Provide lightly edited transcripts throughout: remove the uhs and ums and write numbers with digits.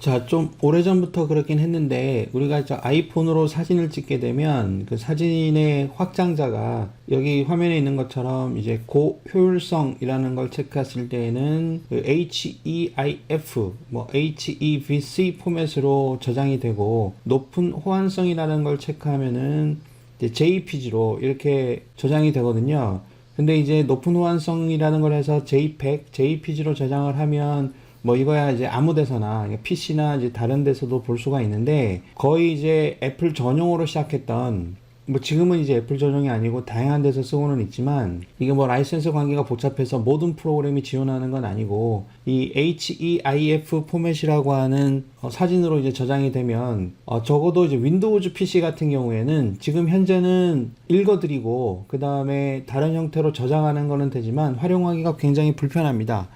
자, 좀 오래전부터 그렇긴 했는데, 우리가 이제 아이폰으로 사진을 찍게 되면, 그 사진의 확장자가 여기 화면에 있는 것처럼 이제 고효율성이라는 걸 체크했을 때에는 그 HEIF, 뭐 HEVC 포맷으로 저장이 되고, 높은 호환성이라는 걸 체크하면은 이제 JPG로 이렇게 저장이 되거든요. 근데 이제 높은 호환성이라는 걸 해서 JPEG, JPG로 저장을 하면 뭐 이거야 이제 아무 데서나 PC나 이제 다른 데서도 볼 수가 있는데 거의 이제 애플 전용으로 시작했던 뭐 지금은 이제 애플 전용이 아니고 다양한 데서 쓰고는 있지만 이게 뭐 라이센스 관계가 복잡해서 모든 프로그램이 지원하는 건 아니고 이 HEIF 포맷이라고 하는 사진으로 이제 저장이 되면 적어도 이제 윈도우즈 PC 같은 경우에는 지금 현재는 읽어드리고 그 다음에 다른 형태로 저장하는 거는 되지만 활용하기가 굉장히 불편합니다.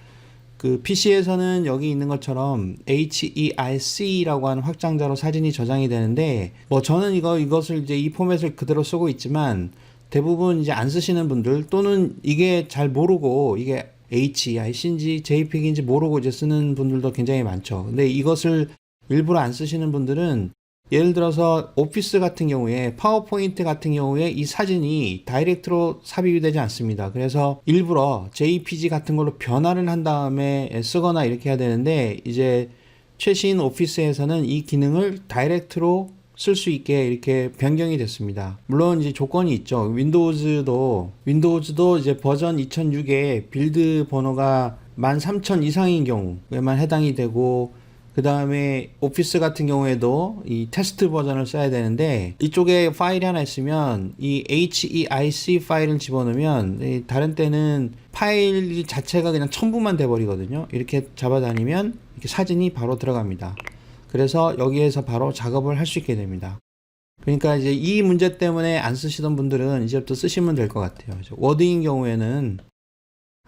그 PC에서는 여기 있는 것처럼 HERC라고 하는 확장자로 사진이 저장이 되는데 뭐 저는 이것을 이제 이 포맷을 그대로 쓰고 있지만 대부분 이제 안 쓰시는 분들 또는 이게 잘 모르고 이게 HERC인지 JPEG인지 모르고 이제 쓰는 분들도 굉장히 많죠. 근데 이것을 일부러 안 쓰시는 분들은 예를 들어서 오피스 같은 경우에 파워포인트 같은 경우에 이 사진이 다이렉트로 삽입이 되지 않습니다. 그래서 일부러 JPG 같은 걸로 변화를 한 다음에 쓰거나 이렇게 해야 되는데 이제 최신 오피스에서는 이 기능을 다이렉트로 쓸 수 있게 이렇게 변경이 됐습니다. 물론 이제 조건이 있죠. 윈도우즈도 이제 버전 2006에 빌드 번호가 13,000 이상인 경우에만 해당이 되고 그 다음에 오피스 같은 경우에도 이 테스트 버전을 써야 되는데 이쪽에 파일이 하나 있으면 이 HEIC 파일을 집어넣으면 다른 때는 파일 자체가 그냥 첨부만 돼버리거든요. 이렇게 잡아다니면 이렇게 사진이 바로 들어갑니다. 그래서 여기에서 바로 작업을 할 수 있게 됩니다. 그러니까 이제 이 문제 때문에 안 쓰시던 분들은 이제부터 쓰시면 될 것 같아요. 워드인 경우에는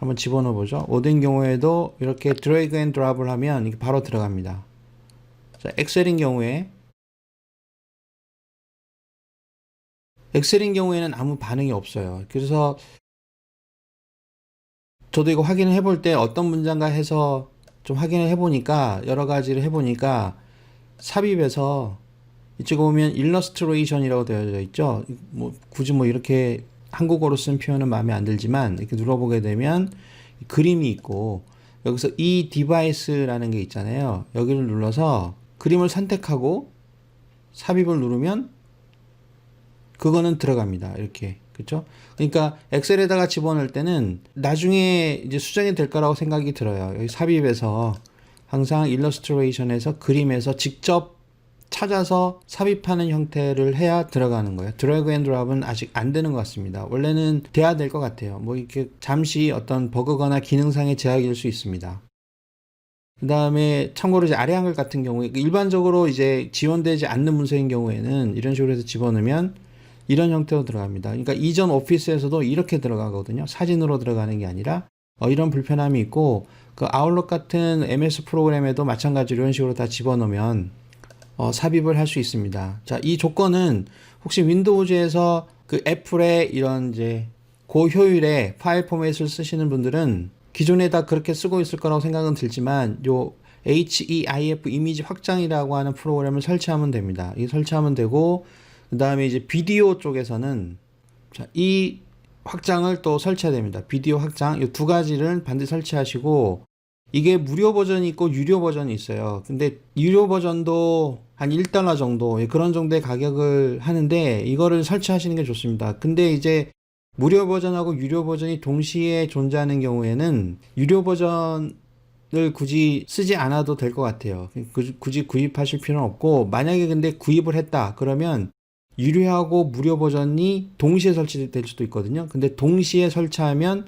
한번 집어넣어 보죠. 워드인 경우에도 이렇게 드래그 앤 드랍을 하면 이게 바로 들어갑니다. 자, 엑셀인 경우에는 아무 반응이 없어요. 그래서 저도 이거 확인을 해볼 때 어떤 문장가 해서 좀 확인을 해보니까 여러 가지를 해보니까 삽입에서 이쪽에 보면 일러스트레이션이라고 되어져 있죠. 뭐 굳이 뭐 이렇게 한국어로 쓴 표현은 마음에 안 들지만 이렇게 눌러보게 되면 그림이 있고 여기서 이 디바이스라는 게 있잖아요. 여기를 눌러서 그림을 선택하고 삽입을 누르면 그거는 들어갑니다. 이렇게. 그렇죠? 그러니까 엑셀에다가 집어넣을 때는 나중에 이제 수정이 될 거라고 생각이 들어요. 여기 삽입에서 항상 일러스트레이션에서 그림에서 직접 찾아서 삽입하는 형태를 해야 들어가는 거예요. 드래그 앤 드랍은 아직 안 되는 것 같습니다. 원래는 돼야 될 것 같아요. 뭐 이렇게 잠시 어떤 버그거나 기능상의 제약일 수 있습니다. 그 다음에 참고로 이제 아래 한글 같은 경우에 일반적으로 이제 지원되지 않는 문서인 경우에는 이런 식으로 해서 집어넣으면 이런 형태로 들어갑니다. 그러니까 이전 오피스에서도 이렇게 들어가거든요. 사진으로 들어가는 게 아니라 이런 불편함이 있고 그 아웃룩 같은 MS 프로그램에도 마찬가지로 이런 식으로 다 집어넣으면 삽입을 할 수 있습니다. 자, 이 조건은 혹시 윈도우즈에서 그 애플의 이런 이제 고효율의 파일 포맷을 쓰시는 분들은 기존에 다 그렇게 쓰고 있을 거라고 생각은 들지만 요 HEIF 이미지 확장이라고 하는 프로그램을 설치하면 됩니다. 이 설치하면 되고 그 다음에 이제 비디오 쪽에서는 자, 이 확장을 또 설치해야 됩니다. 비디오 확장 이 두 가지를 반드시 설치하시고 이게 무료 버전이 있고 유료 버전이 있어요. 근데 유료 버전도 한 $1 정도 그런 정도의 가격을 하는데 이거를 설치하시는 게 좋습니다. 근데 이제 무료 버전하고 유료 버전이 동시에 존재하는 경우에는 유료 버전을 굳이 쓰지 않아도 될 것 같아요. 굳이 구입하실 필요는 없고 만약에 근데 구입을 했다 그러면 유료하고 무료 버전이 동시에 설치될 수도 있거든요. 근데 동시에 설치하면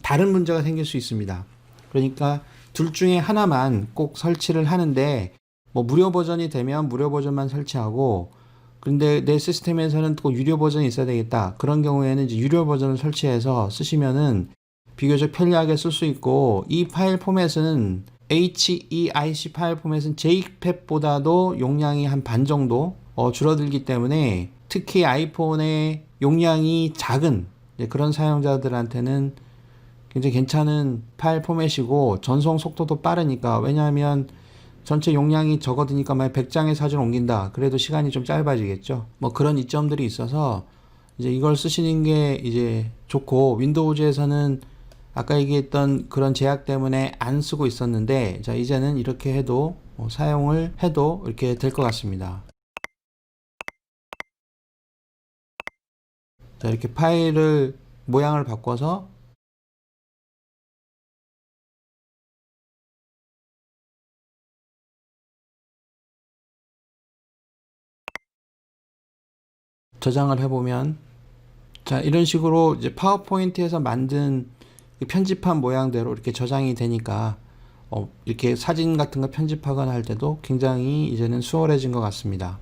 다른 문제가 생길 수 있습니다. 그러니까 둘 중에 하나만 꼭 설치를 하는데 뭐 무료 버전이 되면 무료 버전만 설치하고 근데 내 시스템에서는 또 유료 버전이 있어야 되겠다. 그런 경우에는 이제 유료 버전을 설치해서 쓰시면은 비교적 편리하게 쓸 수 있고 이 파일 포맷은 HEIC 파일 포맷은 JPEG보다도 용량이 한 반 정도 줄어들기 때문에 특히 아이폰의 용량이 작은 그런 사용자들한테는 굉장히 괜찮은 파일 포맷이고 전송 속도도 빠르니까 왜냐하면 전체 용량이 적어드니까 만약 100장의 사진을 옮긴다. 그래도 시간이 좀 짧아지겠죠. 뭐 그런 이점들이 있어서 이제 이걸 쓰시는 게 이제 좋고, 윈도우즈에서는 아까 얘기했던 그런 제약 때문에 안 쓰고 있었는데, 자, 이제는 이렇게 해도 사용을 해도 이렇게 될 것 같습니다. 자, 이렇게 파일을 모양을 바꿔서 저장을 해보면, 자, 이런 식으로 이제 파워포인트에서 만든 편집한 모양대로 이렇게 저장이 되니까 이렇게 사진 같은 거 편집하거나 할 때도 굉장히 이제는 수월해진 것 같습니다.